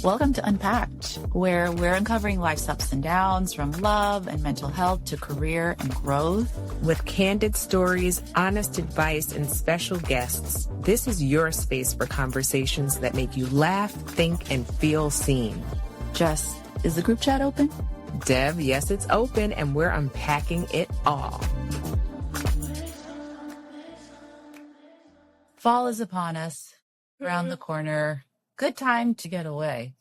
Welcome to Unpacked, where we're uncovering life's ups and downs from love and mental health to career and growth. With candid stories, honest advice, and special guests, this is your space for conversations that make you laugh, think, and feel seen. Jess, is the group chat open? Dev, yes, it's open, and we're unpacking it all. Fall is upon us, around the corner. Good time to get away.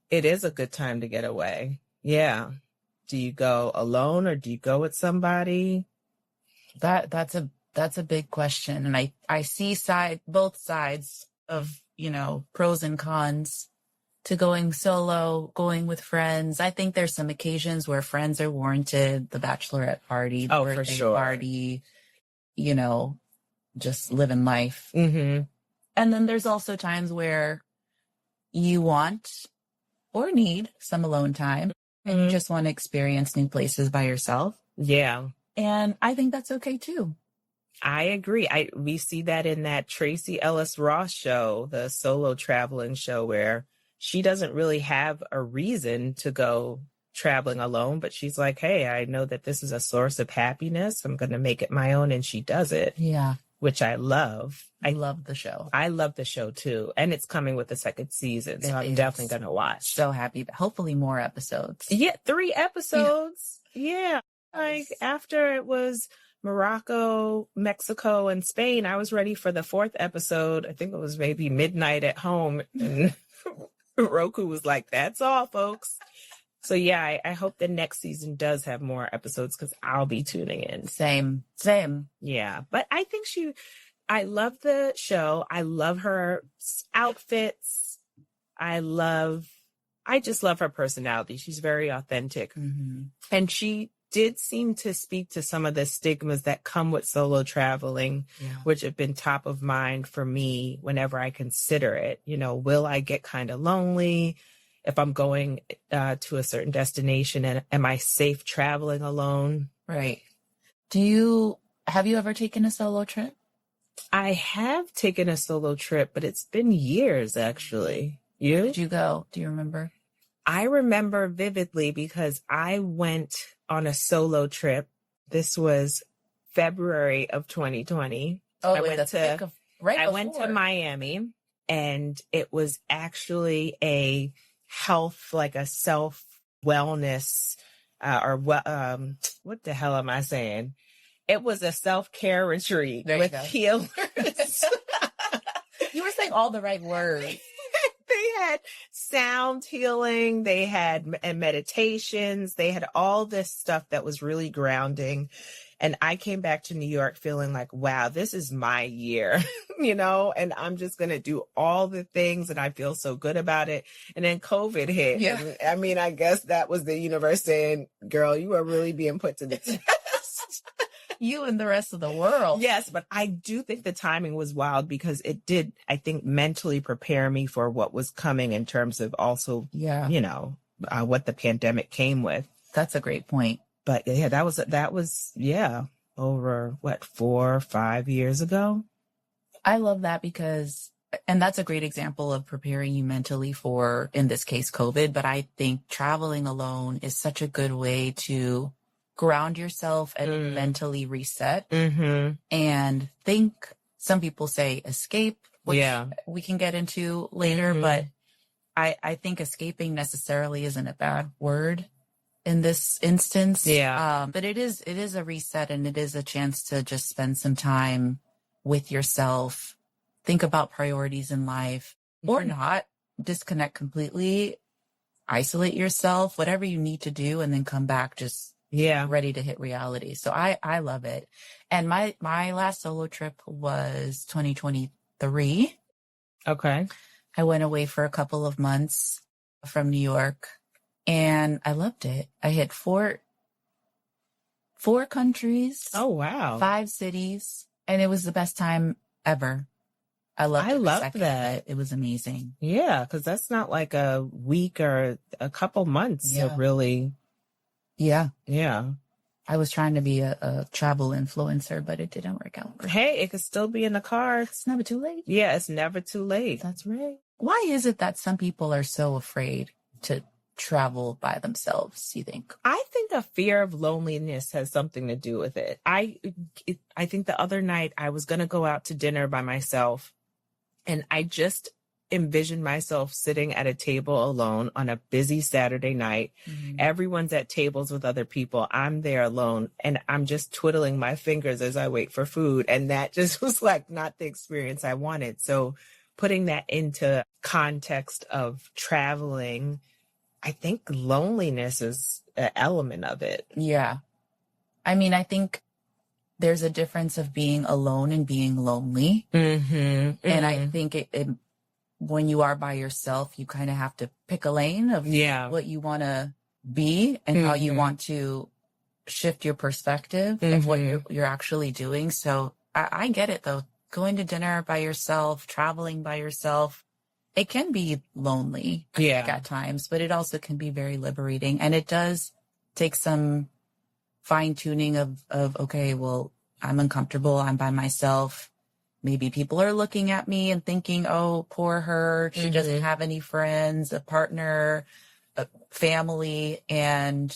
It is a good time to get away. Yeah. Do you go alone or do you go with somebody? That's a big question. And I see both sides of, pros and cons to going solo, going with friends. I think there's some occasions where friends are warranted, the bachelorette party, the birthday party, just living life. Mm-hmm. And then there's also times where you want or need some alone time and you just want to experience new places by yourself. Yeah. And I think that's okay too. I agree. We see that in that Tracy Ellis Ross show, the solo traveling show, where she doesn't really have a reason to go traveling alone, but she's like, hey, I know that this is a source of happiness. I'm going to make it my own. And she does it. Yeah. Which I love. I love the show. I love the show too. And it's coming with a second season. So I'm definitely going to watch. So happy. Hopefully more episodes. Yeah. 3 episodes. Yeah. Like after it was Morocco, Mexico, and Spain, I was ready for the 4th episode. I think it was maybe midnight at home. And Roku was like, that's all, folks. So yeah, I hope the next season does have more episodes because I'll be tuning in. Same. Yeah. But I think I love the show. I love her outfits. I just love her personality. She's very authentic. Mm-hmm. And she did seem to speak to some of the stigmas that come with solo traveling, which have been top of mind for me whenever I consider it. Will I get kind of lonely? If I'm going to a certain destination, and am I safe traveling alone? Right. Have you ever taken a solo trip? I have taken a solo trip, but it's been years, actually. You? Where did you go? Do you remember? I remember vividly because I went on a solo trip. This was February of 2020. Oh, I went to Miami, and it was actually a self wellness, what the hell am I saying? It was a self-care retreat with healers. You were saying all the right words. They had sound healing. They had meditations. They had all this stuff that was really grounding. And I came back to New York feeling like, wow, this is my year, and I'm just going to do all the things and I feel so good about it. And then COVID hit. Yeah. I mean, I guess that was the universe saying, girl, you are really being put to the test. You and the rest of the world. Yes, but I do think the timing was wild because it did, I think, mentally prepare me for what was coming in terms of also, what the pandemic came with. That's a great point. But yeah, that was over 4 or 5 years ago. I love that and that's a great example of preparing you mentally for, in this case, COVID. But I think traveling alone is such a good way to ground yourself and mentally reset. Mm-hmm. And some people say escape, which we can get into later, but I think escaping necessarily isn't a bad word in this instance. Yeah. But it is a reset, and it is a chance to just spend some time with yourself, think about priorities in life, or not, disconnect completely, isolate yourself, whatever you need to do, and then come back just ready to hit reality. So I love it. And my last solo trip was 2023. Okay. I went away for a couple of months from New York, and I loved it. I hit four countries. Oh, wow. 5 cities. And it was the best time ever. I loved that. It was amazing. Yeah, because that's not like a week or a couple months of really. Yeah. Yeah. I was trying to be a travel influencer, but it didn't work out. Hey, it could still be in the cards. It's never too late. Yeah, it's never too late. That's right. Why is it that some people are so afraid to travel by themselves, you think? I think a fear of loneliness has something to do with it. I think the other night I was going to go out to dinner by myself, and I just envisioned myself sitting at a table alone on a busy Saturday night. Everyone's at tables with other people. I'm there alone, and I'm just twiddling my fingers as I wait for food. And that just was like not the experience I wanted. So putting that into context of traveling, I think loneliness is an element of it. Yeah. I mean, I think there's a difference of being alone and being lonely. And I think it when you are by yourself, you kind of have to pick a lane of what you want to be and how you want to shift your perspective of what you're actually doing. So I get it, though. Going to dinner by yourself, traveling by yourself, it can be lonely at times, but it also can be very liberating. And it does take some fine tuning of, okay, well, I'm uncomfortable. I'm by myself. Maybe people are looking at me and thinking, oh, poor her. She doesn't have any friends, a partner, a family, and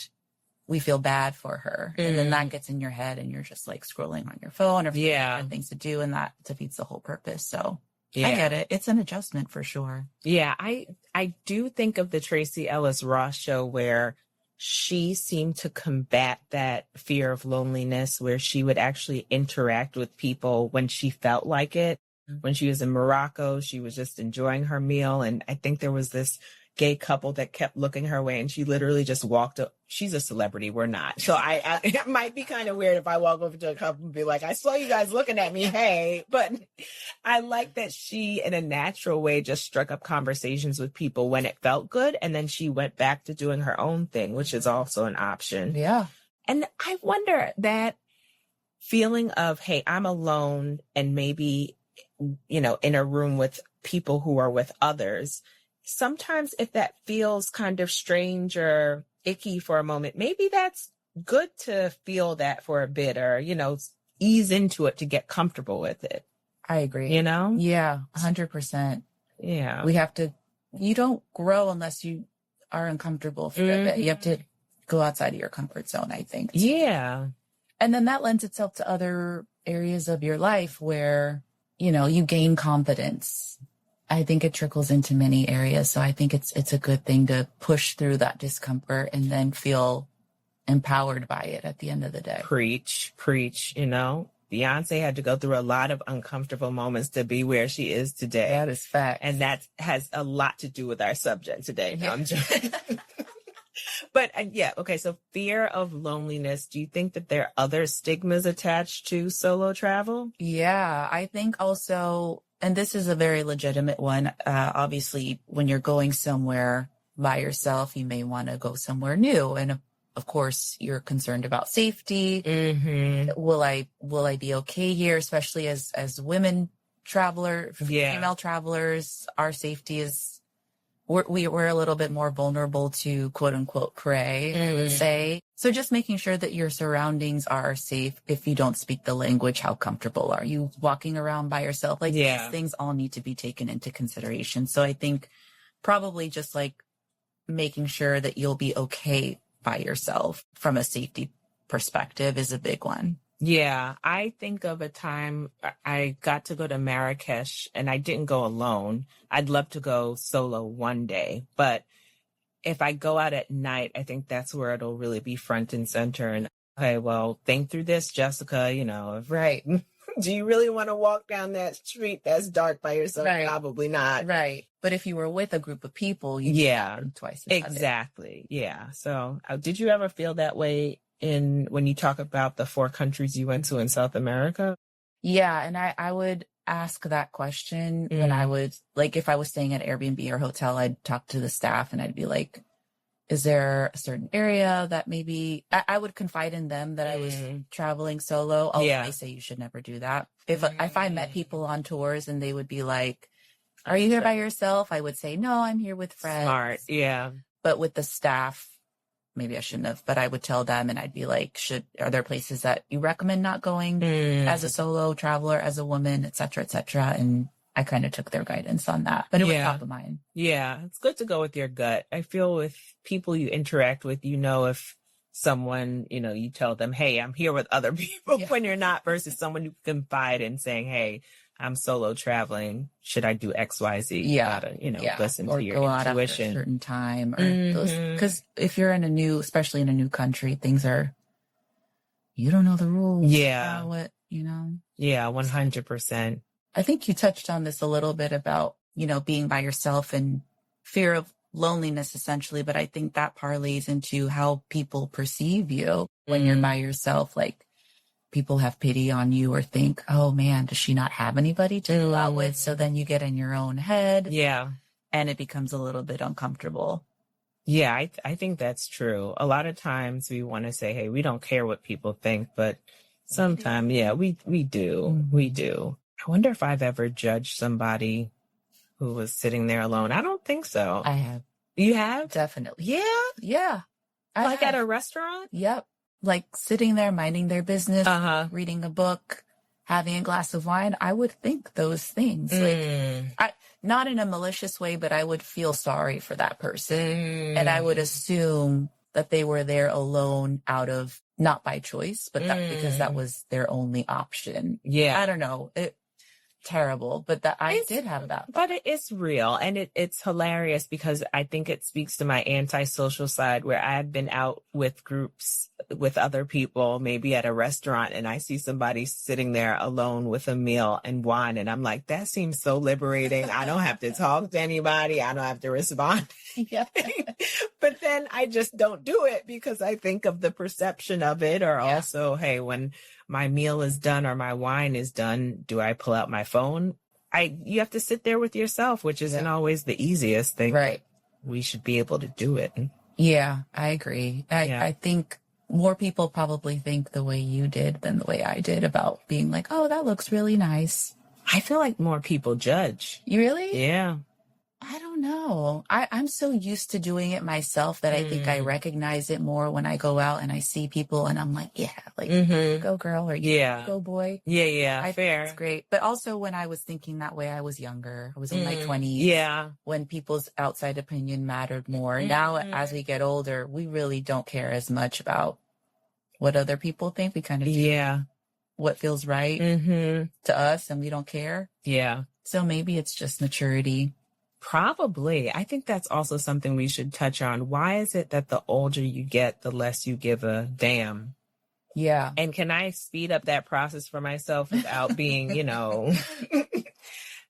we feel bad for her. And then that gets in your head and you're just like scrolling on your phone or things to do, and that defeats the whole purpose. So I get it. It's an adjustment for sure. Yeah, I do think of the Tracee Ellis Ross show where she seemed to combat that fear of loneliness, where she would actually interact with people when she felt like it. When she was in Morocco, she was just enjoying her meal. And I think there was this gay couple that kept looking her way, and she literally just walked up. She's a celebrity. We're not. So I it might be kind of weird if I walk over to a couple and be like, I saw you guys looking at me. Hey, but I like that she, in a natural way, just struck up conversations with people when it felt good. And then she went back to doing her own thing, which is also an option. Yeah. And I wonder that feeling of, hey, I'm alone and maybe, in a room with people who are with others. Sometimes if that feels kind of strange or icky for a moment, maybe that's good to feel that for a bit, or, ease into it to get comfortable with it. I agree. Yeah, 100%. Yeah. You don't grow unless you are uncomfortable for a bit. You have to go outside of your comfort zone, I think. Yeah. And then that lends itself to other areas of your life where, you gain confidence. I think it trickles into many areas. So I think it's a good thing to push through that discomfort and then feel empowered by it at the end of the day. Preach. Beyonce had to go through a lot of uncomfortable moments to be where she is today. That is fact. And that has a lot to do with our subject today. No, I'm joking. But okay. So fear of loneliness. Do you think that there are other stigmas attached to solo travel? Yeah, I think also, and this is a very legitimate one. Obviously, when you're going somewhere by yourself, you may want to go somewhere new. And of course, you're concerned about safety. Will I be okay here? Especially as women female travelers, our safety is, we're a little bit more vulnerable to quote unquote prey, I would say. So just making sure that your surroundings are safe. If you don't speak the language, how comfortable are you walking around by yourself? These things all need to be taken into consideration. So I think probably just like making sure that you'll be okay by yourself from a safety perspective is a big one. Yeah, I think of a time I got to go to Marrakesh, and I didn't go alone. I'd love to go solo one day, but if I go out at night, I think that's where it'll really be front and center. And okay, well, think through this, Jessica, Right. Do you really want to walk down that street that's dark by yourself? Right. Probably not. Right. But if you were with a group of people, you think twice about exactly. Yeah. So did you ever feel that way when you talk about the 4 countries you went to in South America? Yeah. And I would ask that question when I would, if I was staying at Airbnb or hotel, I'd talk to the staff and I'd be like, is there a certain area that maybe I would confide in them that I was traveling solo? Although they say you should never do that. If I met people on tours and they would be like, are you here by yourself? I would say, no, I'm here with friends. Smart. Yeah. But with the staff, maybe I shouldn't have, but I would tell them and I'd be like, are there places that you recommend not going as a solo traveler, as a woman, et cetera, and I kind of took their guidance on that, but it was top of mind. Yeah. It's good to go with your gut. I feel with people you interact with, if someone, you tell them, hey, I'm here with other people when you're not, versus someone you confide in saying, hey, I'm solo traveling. Should I do X, Y, Z? Yeah. You gotta, listen to your go out intuition. after a certain time, or those, because if you're especially in a new country, you don't know the rules. Yeah. Yeah, 100%. I think you touched on this a little bit about, being by yourself and fear of loneliness, essentially. But I think that parlays into how people perceive you when you're by yourself. Like, people have pity on you or think, oh man, does she not have anybody to go out with? So then you get in your own head. Yeah. And it becomes a little bit uncomfortable. Yeah, I think that's true. A lot of times we want to say, hey, we don't care what people think, but sometimes, we do. We do. I wonder if I've ever judged somebody who was sitting there alone. I don't think so. I have. You have? Definitely. Yeah. At a restaurant? Yep. Like sitting there, minding their business, reading a book, having a glass of wine. I would think those things. Like, not in a malicious way, but I would feel sorry for that person. And I would assume that they were there alone out of, not by choice, but because that was their only option. Yeah. I don't know. Terrible, but I did have that. But it's real, and it's hilarious because I think it speaks to my antisocial side, where I've been out with groups with other people, maybe at a restaurant, and I see somebody sitting there alone with a meal and wine, and I'm like, that seems so liberating. I don't have to talk to anybody. I don't have to respond. Yeah. But then I just don't do it because I think of the perception of it, or also, hey, when my meal is done or my wine is done, do I pull out my phone? You have to sit there with yourself, which isn't always the easiest thing. Right. We should be able to do it. Yeah, I agree. I think more people probably think the way you did than the way I did about being like, oh, that looks really nice. I feel like more people judge. You really? Yeah. I don't know. I'm so used to doing it myself that I think I recognize it more when I go out and I see people and I'm like, go girl, or go boy. Yeah. Fair. It's great. But also when I was thinking that way, I was younger. I was in my 20s. Yeah. When people's outside opinion mattered more. Now, as we get older, we really don't care as much about what other people think. We kind of do what feels right to us, and we don't care. Yeah. So maybe it's just maturity. Probably. I think that's also something we should touch on. Why is it that the older you get, the less you give a damn? Yeah. And can I speed up that process for myself without being,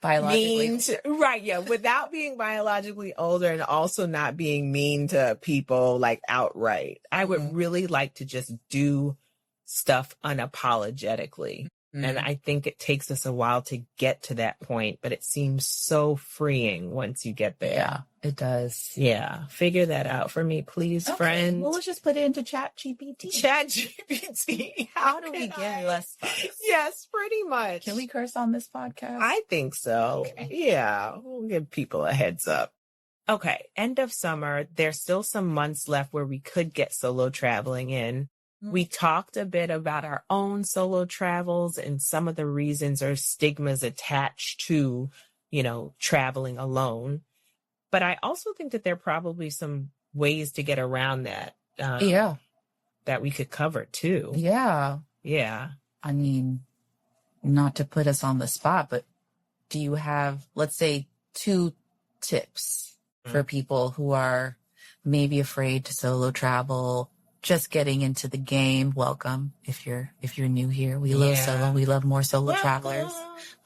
biologically right? Yeah, without being biologically older, and also not being mean to people like outright. I would really like to just do stuff unapologetically. And I think it takes us a while to get to that point, but it seems so freeing once you get there. Yeah, it does. Yeah. Figure that out for me, please, friend. Well, let's just put it into ChatGPT. ChatGPT. How do we get less fuss? Yes, pretty much. Can we curse on this podcast? I think so. Okay. Yeah. We'll give people a heads up. Okay. End of summer. There's still some months left where we could get solo traveling in. We talked a bit about our own solo travels and some of the reasons or stigmas attached to, traveling alone. But I also think that there are probably some ways to get around that. That we could cover too. Yeah. Yeah. I mean, not to put us on the spot, but do you have, let's say, 2 tips for people who are maybe afraid to solo travel, just getting into the game? Welcome. If you're new here, we love solo. We love more solo travelers.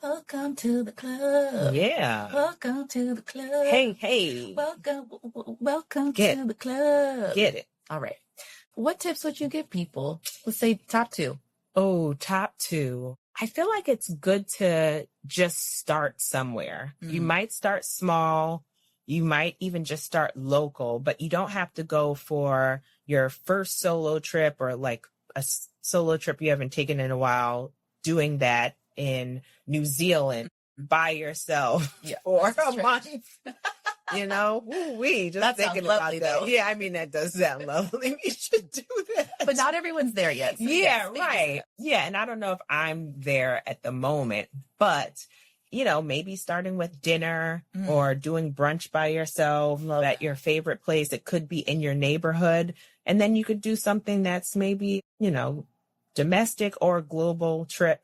Welcome to the club. Yeah. Welcome to the club. Hey. Welcome to the club. Get it. All right. What tips would you give people? Let's say top 2. Oh, top 2. I feel like it's good to just start somewhere. You might start small. You might even just start local, but you don't have to go for your first solo trip or like a solo trip you haven't taken in a while, doing that in New Zealand by yourself for a month. Just that thinking about lovely, that. Though. Yeah, I mean, that does sound lovely. We should do that. But not everyone's there yet. So right. Yeah, and I don't know if I'm there at the moment, but maybe starting with dinner or doing brunch by yourself at your favorite place. It could be in your neighborhood. And then you could do something that's maybe, domestic or global trip,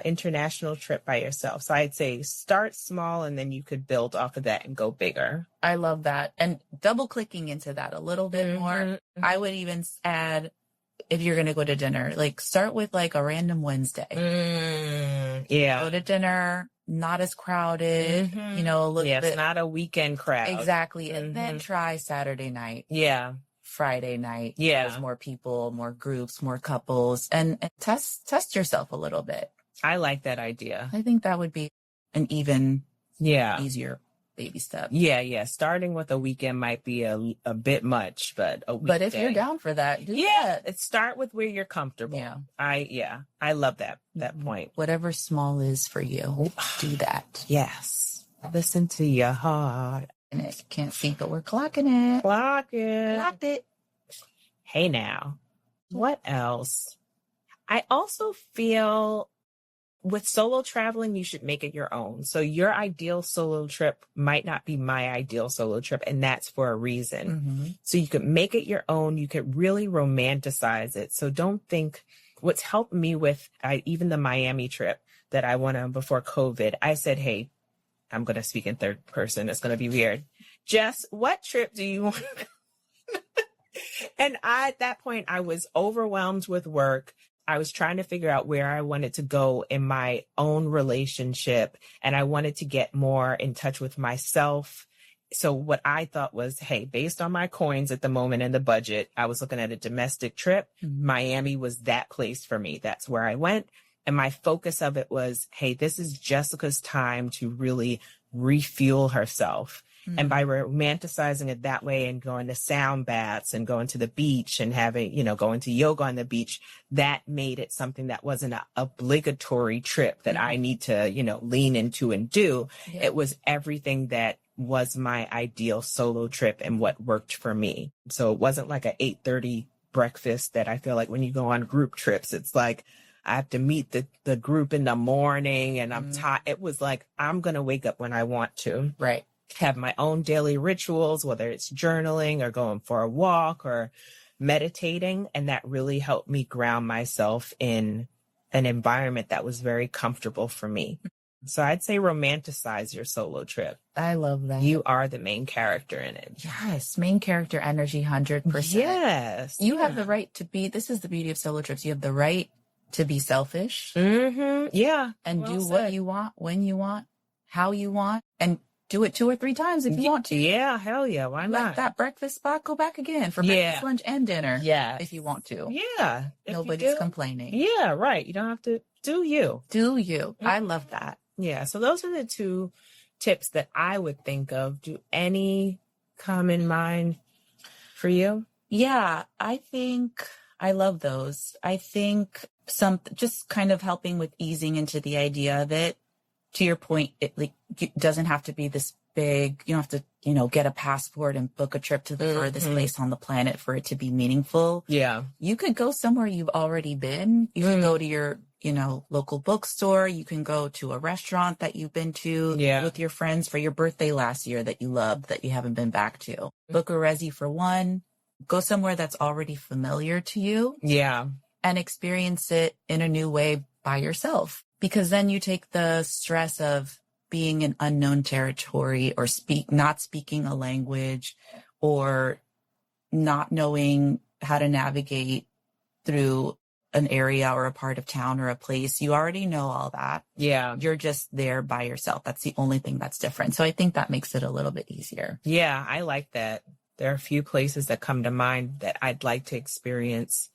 international trip by yourself. So I'd say start small and then you could build off of that and go bigger. I love that. And double clicking into that a little bit more, I would even add, if you're going to go to dinner, like start with like a random Wednesday. Yeah. Go to dinner, not as crowded, a little bit. It's not a weekend crowd. Exactly. And then try Saturday night. Yeah. Friday night. Yeah. There's more people, more groups, more couples, and test yourself a little bit. I like that idea. I think that would be an even easier baby step. Yeah. Starting with a weekend might be a bit much, but a weekday. But if you're down for that, do that. Start with where you're comfortable. Yeah. I love that point. Whatever small is for you, do that. Yes. Listen to your heart. And it can't see, but we're clocking it. Clocked it. Hey now, what else? I also feel with solo traveling, you should make it your own. So your ideal solo trip might not be my ideal solo trip, and that's for a reason. So you could make it your own. You could really romanticize it. So don't think what's helped me with even the Miami trip that I went on before COVID. I said, hey, I'm going to speak in third person. It's going to be weird. Jess, what trip do you want? And at that point, I was overwhelmed with work. I was trying to figure out where I wanted to go in my own relationship. And I wanted to get more in touch with myself. So what I thought was, hey, based on my coins at the moment and the budget, I was looking at a domestic trip. Miami was that place for me. That's where I went. And my focus of it was, hey, this is Jessica's time to really refuel herself. And by romanticizing it that way and going to sound baths and going to the beach and having, going to yoga on the beach, that made it something that wasn't an obligatory trip that I need to, lean into and do. Yeah. It was everything that was my ideal solo trip and what worked for me. So it wasn't like a 8:30 breakfast that I feel like when you go on group trips, it's like, I have to meet the group in the morning and I'm tired. It was like, I'm going to wake up when I want to. Right. Have my own daily rituals, whether it's journaling or going for a walk or meditating. And that really helped me ground myself in an environment that was very comfortable for me. So I'd say romanticize your solo trip. I love that. You are the main character in it. Yes. Main character energy, 100%. Yes. You have the right to be, this is the beauty of solo trips. You have the right to be selfish. Yeah. And do what you want, when you want, how you want, and do it 2 or 3 times if you want to. Yeah, hell yeah. Why not? Let that breakfast spot go back again for breakfast, lunch, and dinner. Yeah. If you want to. Yeah. Nobody's complaining. Yeah, right. You don't have to do you. Do you. I love that. Yeah. So those are the 2 tips that I would think of. Do any come in mind for you? Yeah, I think I love those. I think just kind of helping with easing into the idea of it. To your point, it doesn't have to be this big. You don't have to, get a passport and book a trip to the furthest place on the planet for it to be meaningful. Yeah. You could go somewhere you've already been. You can go to your, local bookstore. You can go to a restaurant that you've been to with your friends for your birthday last year that you loved that you haven't been back to. Book a resi for one. Go somewhere that's already familiar to you. Yeah. And experience it in a new way by yourself. Because then you take the stress of being in unknown territory or not speaking a language or not knowing how to navigate through an area or a part of town or a place. You already know all that. Yeah. You're just there by yourself. That's the only thing that's different. So I think that makes it a little bit easier. Yeah, I like that. There are a few places that come to mind that I'd like to experience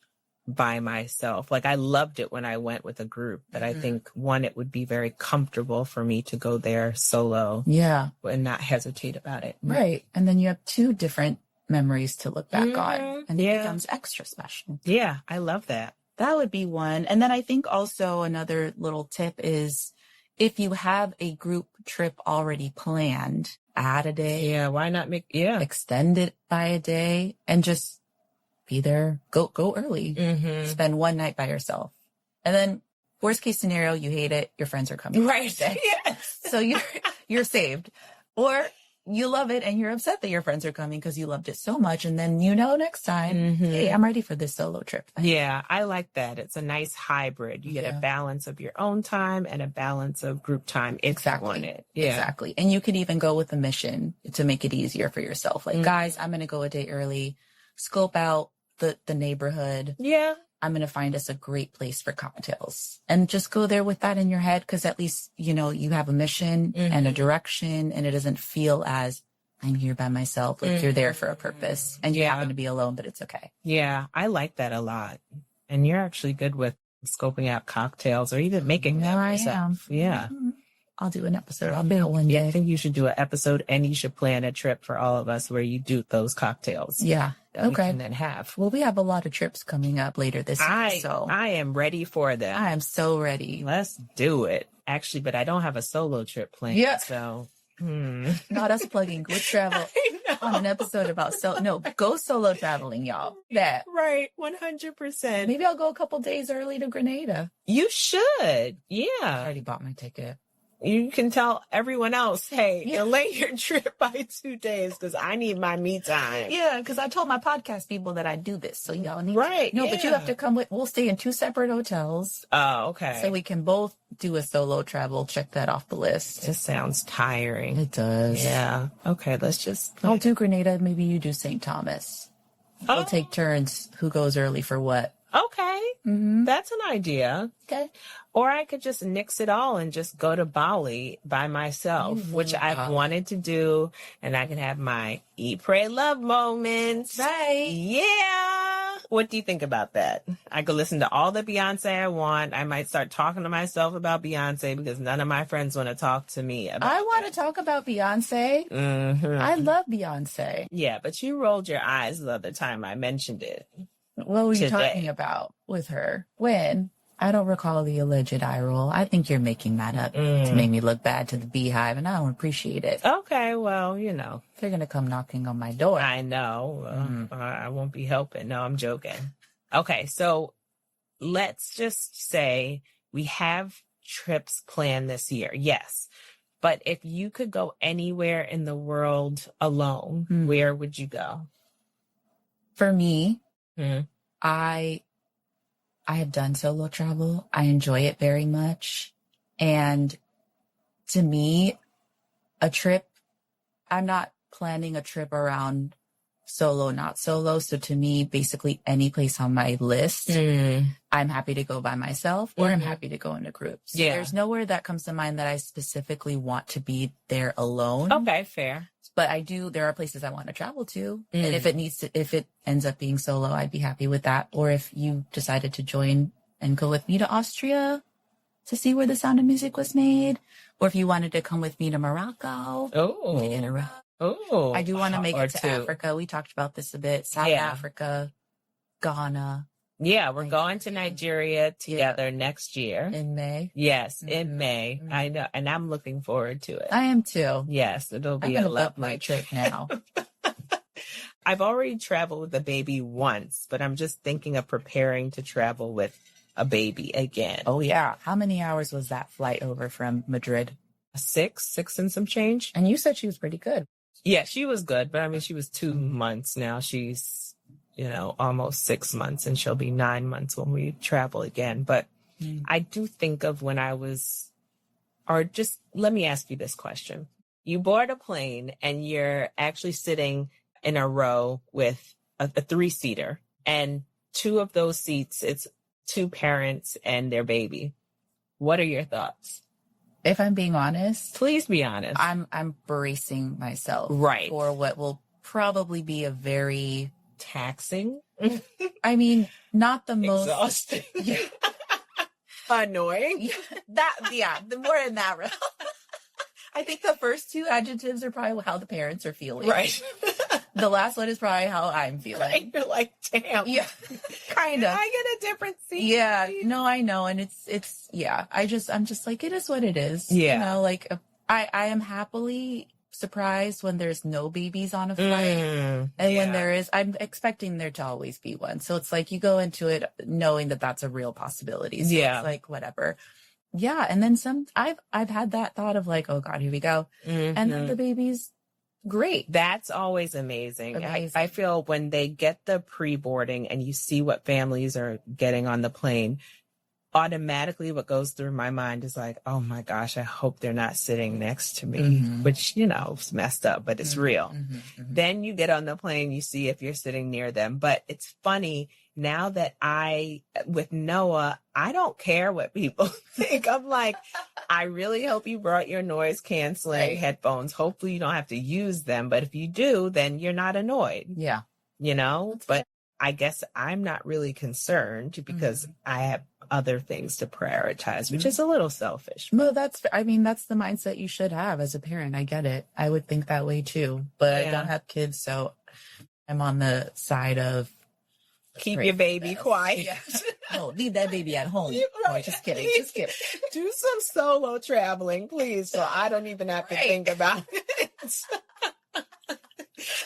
by myself. Like I loved it when I went with a group, but I think it would be very comfortable for me to go there solo. Yeah. And not hesitate about it. Right. And then you have 2 different memories to look back on and it becomes extra special. Yeah. I love that. That would be one. And then I think also another little tip is if you have a group trip already planned, add a day. Yeah. Why not extend it by a day and just be there, go early, spend one night by yourself. And then Worst case scenario, you hate it. Your friends are coming. Right. Yes. So you're saved. Or you love it and you're upset that your friends are coming because you loved it so much. And then, next time, hey, I'm ready for this solo trip. Yeah, I like that. It's a nice hybrid. You get a balance of your own time and a balance of group time if you want it. Yeah. Exactly. And you could even go with a mission to make it easier for yourself. Like, guys, I'm going to go a day early, scope out the neighborhood. Yeah. I'm going to find us a great place for cocktails, and just go there with that in your head. Cause at least, you have a mission and a direction, and it doesn't feel as I'm here by myself. Like you're there for a purpose and you happen to be alone, but it's okay. Yeah. I like that a lot. And you're actually good with scoping out cocktails or even making them yourself. Yeah. I'll do an episode. I'll be one day. I think you should do an episode, and you should plan a trip for all of us where you do those cocktails. Yeah. Okay. And then have. Well, we have a lot of trips coming up later this year, so I am ready for them. I am so ready. Let's do it. Actually, but I don't have a solo trip planned. Yeah. So not us plugging good travel on an episode about go solo traveling, y'all. That right, 100%. Maybe I'll go a couple days early to Grenada. You should. Yeah. I already bought my ticket. You can tell everyone else, hey, delay your trip by 2 days because I need my me time. Yeah, because I told my podcast people that I do this, so y'all need to. No, but you have to come with. We'll stay in 2 separate hotels. Oh, okay. So we can both do a solo travel. Check that off the list. It sounds tiring. It does. Yeah. Okay, let's just. I'll do Grenada. Maybe you do St. Thomas. We'll take turns who goes early for what. Okay. That's an idea. Okay. Or I could just nix it all and just go to Bali by myself, which I've wanted to do. And I can have my eat, pray, love moments. Right. Yeah. What do you think about that? I could listen to all the Beyonce I want. I might start talking to myself about Beyonce because none of my friends want to talk to me about I want to talk about Beyonce. I love Beyonce. Yeah, but you rolled your eyes the other time I mentioned it. What were you talking about with her? When? I don't recall the alleged eye roll. I think you're making that up to make me look bad to the Beehive, and I don't appreciate it. Okay, well, they're going to come knocking on my door. I know. I won't be helping. No, I'm joking. Okay, so let's just say we have trips planned this year. Yes. But if you could go anywhere in the world alone, where would you go? For me, I have done solo travel. I enjoy it very much. And to me, a trip, I'm not planning a trip around solo, not solo. So to me, basically any place on my list, I'm happy to go by myself or I'm happy to go in a group. So there's nowhere that comes to mind that I specifically want to be there alone. Okay, fair. But there are places I want to travel to. And if it ends up being solo, I'd be happy with that. Or if you decided to join and go with me to Austria to see where the Sound of Music was made. Or if you wanted to come with me to Morocco. Oh, I do want to make it to Africa. We talked about this a bit. South Africa, Ghana. Yeah, we're going to Nigeria together next year. In May? Yes, in May. I know. And I'm looking forward to it. I am too. Yes, it'll be a lovely trip now. I've already traveled with a baby once, but I'm just thinking of preparing to travel with a baby again. Oh, yeah. How many hours was that flight over from Madrid? 6 and some change. And you said she was pretty good. Yeah, she was good. But I mean, she was 2 months now. She's almost 6 months, and she'll be 9 months when we travel again. But I do think of when I was, or just let me ask you this question. You board a plane and you're actually sitting in a row with a 3-seater, and 2 of those seats, it's 2 parents and their baby. What are your thoughts? If I'm being honest. Please be honest. I'm bracing myself. Right. For what will probably be a very taxing. I mean, not the most exhausting. Annoying. The more in that realm. I think the first 2 adjectives are probably how the parents are feeling. Right. The last one is probably how I'm feeling. Right. You're like, damn. Yeah. Kind of. I get a different seat. Yeah. No, I know. And it's I'm just like, it is what it is. Yeah. I am happily surprised when there's no babies on a flight. And when there is, I'm expecting there to always be one. So it's like you go into it knowing that that's a real possibility. So it's like, whatever. Yeah. And then I've had that thought of like, oh God, here we go. And then the baby's great. That's always amazing. I feel when they get the pre-boarding and you see what families are getting on the plane, automatically what goes through my mind is like, oh my gosh, I hope they're not sitting next to me, which, is messed up, but it's real. Then you get on the plane, you see if you're sitting near them. But it's funny now that with Noah, I don't care what people think. I'm like, I really hope you brought your noise canceling headphones. Hopefully you don't have to use them. But if you do, then you're not annoyed. Yeah. But I guess I'm not really concerned because I have other things to prioritize, which is a little selfish. Well, that's the mindset you should have as a parent. I get it. I would think that way too, but I don't have kids. So I'm on the side of keep your baby quiet. No, leave that baby at home. Oh, just kidding. Do some solo traveling, please. So I don't even have to think about it.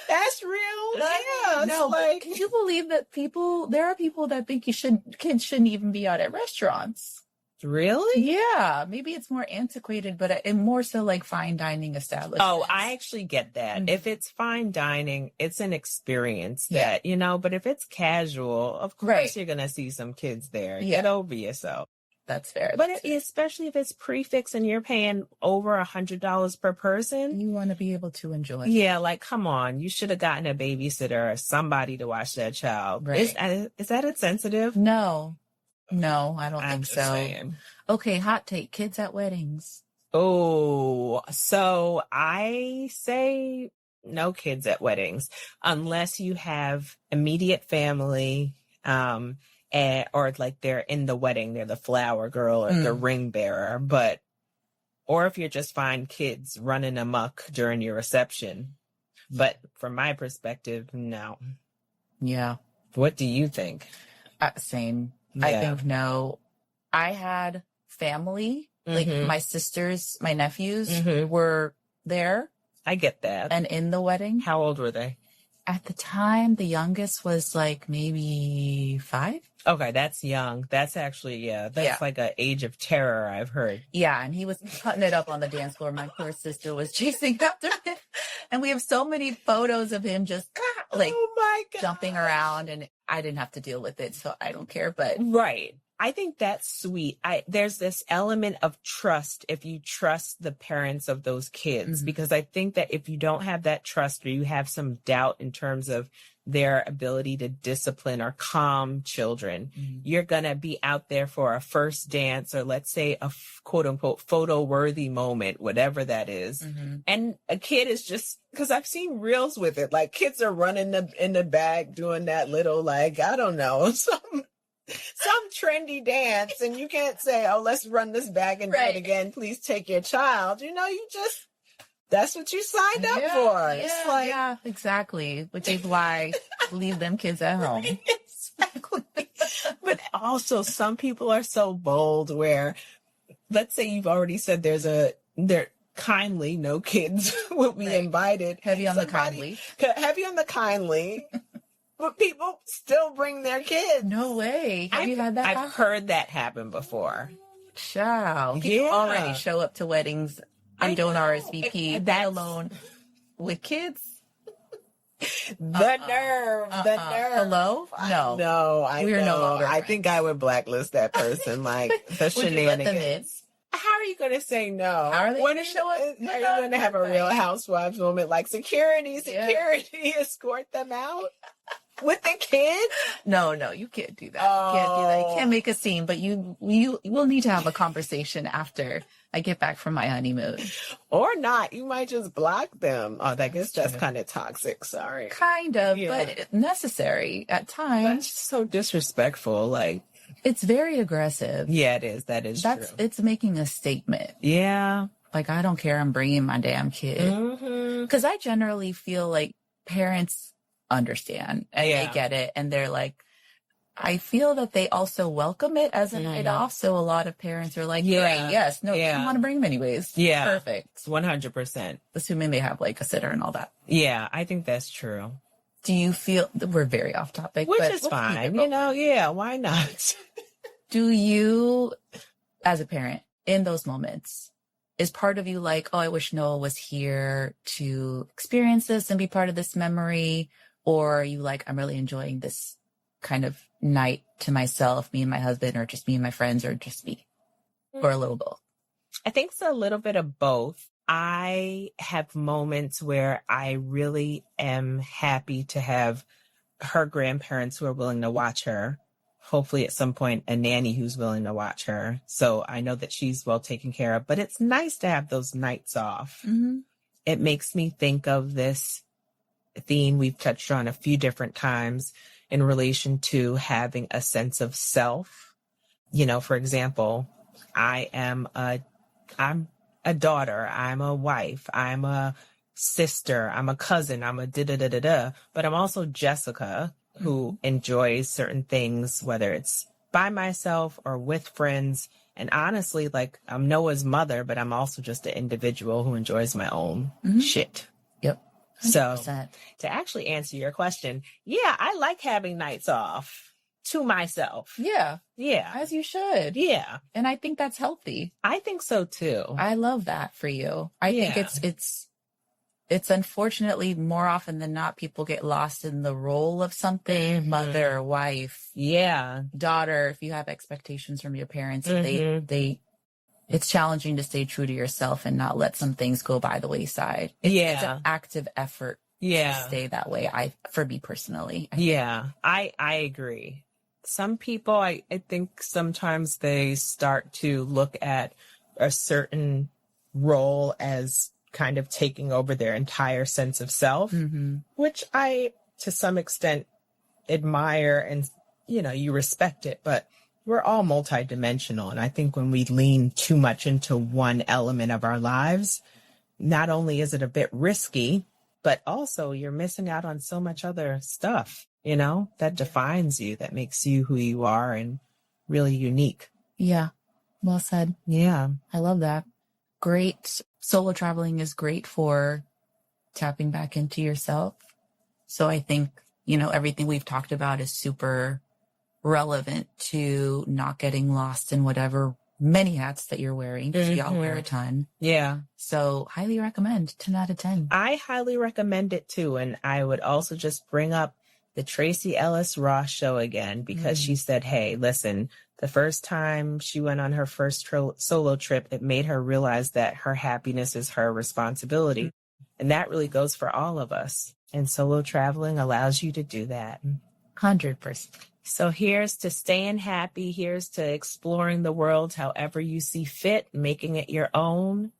That's real. Yeah. No, can you believe that there are people that think kids shouldn't even be out at restaurants? Really? Yeah. Maybe it's more antiquated, but more so like fine dining establishments. Oh, I actually get that. If it's fine dining, it's an experience that, but if it's casual, of course you're going to see some kids there. Get over yourself. That's fair. But especially if it's prefix and you're paying over $100 per person. You want to be able to enjoy. Yeah, like, come on. You should have gotten a babysitter or somebody to watch that child. Right. Is that insensitive? No, I don't think so. Saying. Okay, hot take. Kids at weddings. Oh, so I say no kids at weddings unless you have immediate family, or like they're in the wedding, they're the flower girl or the ring bearer, or if you're just fine kids running amok during your reception. But from my perspective, no. Yeah. What do you think? Same. Yeah. I think no. I had family, like my sisters, my nephews were there. I get that. And in the wedding. How old were they? At the time, the youngest was like maybe 5. Okay, that's young. That's actually, like an age of terror, I've heard. Yeah, and he was cutting it up on the dance floor. My poor sister was chasing after him. And we have so many photos of him just like jumping around, and I didn't have to deal with it, so I don't care. But right. I think that's sweet. There's this element of trust if you trust the parents of those kids, because I think that if you don't have that trust or you have some doubt in terms of their ability to discipline or calm children, you're going to be out there for a first dance or let's say a quote unquote photo worthy moment, whatever that is. And a kid is just, because I've seen reels with it, like kids are running in the back doing that little, like, I don't know, some trendy dance, and you can't say, oh, let's run this back and do it again. Please take your child. That's what you signed up for. It's like, exactly. Which is why leave them kids at home. Exactly. But also some people are so bold where, let's say you've already said they're kindly, no kids will be invited. Heavy on the kindly. Heavy on the kindly. But people still bring their kids. No way. Have you had that happen? I've heard that happen before. Child. People already show up to weddings and don't RSVP, that alone with kids. The nerve. Hello? No, we're no longer I think I would blacklist that person, like the shenanigans. How are you going to say no? How are they going to show up? Are you going to have a Real Housewives moment, like security, escort them out? With the kid? No, you can't do that. You can't do that. You can't make a scene, but you will need to have a conversation after I get back from my honeymoon. Or not. You might just block them. Oh, I guess that's kind of toxic. Sorry. Kind of, but necessary at times. That's so disrespectful. Like, it's very aggressive. Yeah, it is. That is true. It's making a statement. Yeah. Like, I don't care. I'm bringing my damn kid. Because I generally feel like parents understand and they get it, and they're like, I feel that they also welcome it as a night off. So a lot of parents are like, yeah, yes, no, you want to bring them anyways. Yeah. Perfect. 100%. Assuming they have like a sitter and all that. Yeah, I think that's true. Do you feel, we're very off topic, which is fine, why not? Do you, as a parent, in those moments, is part of you like, oh, I wish Noah was here to experience this and be part of this memory? Or are you like, I'm really enjoying this kind of night to myself, me and my husband, or just me and my friends, or just me? Or a little both? I think it's a little bit of both. I have moments where I really am happy to have her grandparents who are willing to watch her. Hopefully at some point a nanny who's willing to watch her. So I know that she's well taken care of, but it's nice to have those nights off. Mm-hmm. It makes me think of this theme we've touched on a few different times in relation to having a sense of self. You know, for example, I'm a daughter, I'm a wife, I'm a sister, I'm a cousin, I'm a da-da-da-da-da, but I'm also Jessica, who enjoys certain things, whether it's by myself or with friends. And honestly, like, I'm Noah's mother, but I'm also just an individual who enjoys my own shit. Yep. 100%. So to actually answer your question, yeah, I like having nights off to myself. Yeah. Yeah. As you should. Yeah. And I think that's healthy. I think so too. I love that for you. I think it's unfortunately more often than not, people get lost in the role of something, mother, wife, daughter. If you have expectations from your parents, it's challenging to stay true to yourself and not let some things go by the wayside. It's an active effort to stay that way. For me personally. I agree. Some people, I think sometimes they start to look at a certain role as kind of taking over their entire sense of self, which I, to some extent, admire, and, you know, you respect it, but we're all multidimensional. And I think when we lean too much into one element of our lives, not only is it a bit risky, but also you're missing out on so much other stuff, you know, that defines you, that makes you who you are and really unique. Yeah. Well said. Yeah. I love that. Great. Solo traveling is great for tapping back into yourself. So I think, you know, everything we've talked about is super relevant to not getting lost in whatever many hats that you're wearing. Y'all wear a ton. Yeah. So highly recommend. 10 out of 10. I highly recommend it too. And I would also just bring up the Tracy Ellis Ross show again, because she said, hey, listen, the first time she went on her first solo trip, it made her realize that her happiness is her responsibility. And that really goes for all of us. And solo traveling allows you to do that. 100%. So here's to staying happy. Here's to exploring the world however you see fit, making it your own,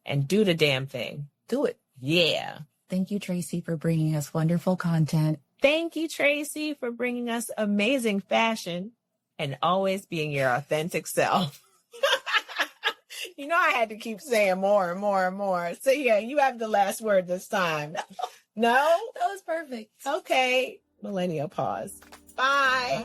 and do the damn thing. Do it. Yeah. Thank you, Tracy, for bringing us wonderful content. Thank you, Tracy, for bringing us amazing fashion and always being your authentic self. You know, I had to keep saying more and more and more. So yeah, you have the last word this time. No? That was perfect. Okay. Millennial pause. Bye.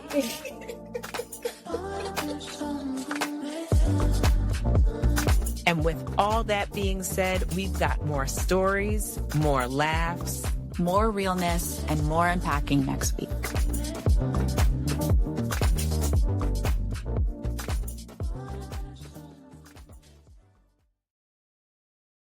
And with all that being said, we've got more stories, more laughs, more realness, and more unpacking next week.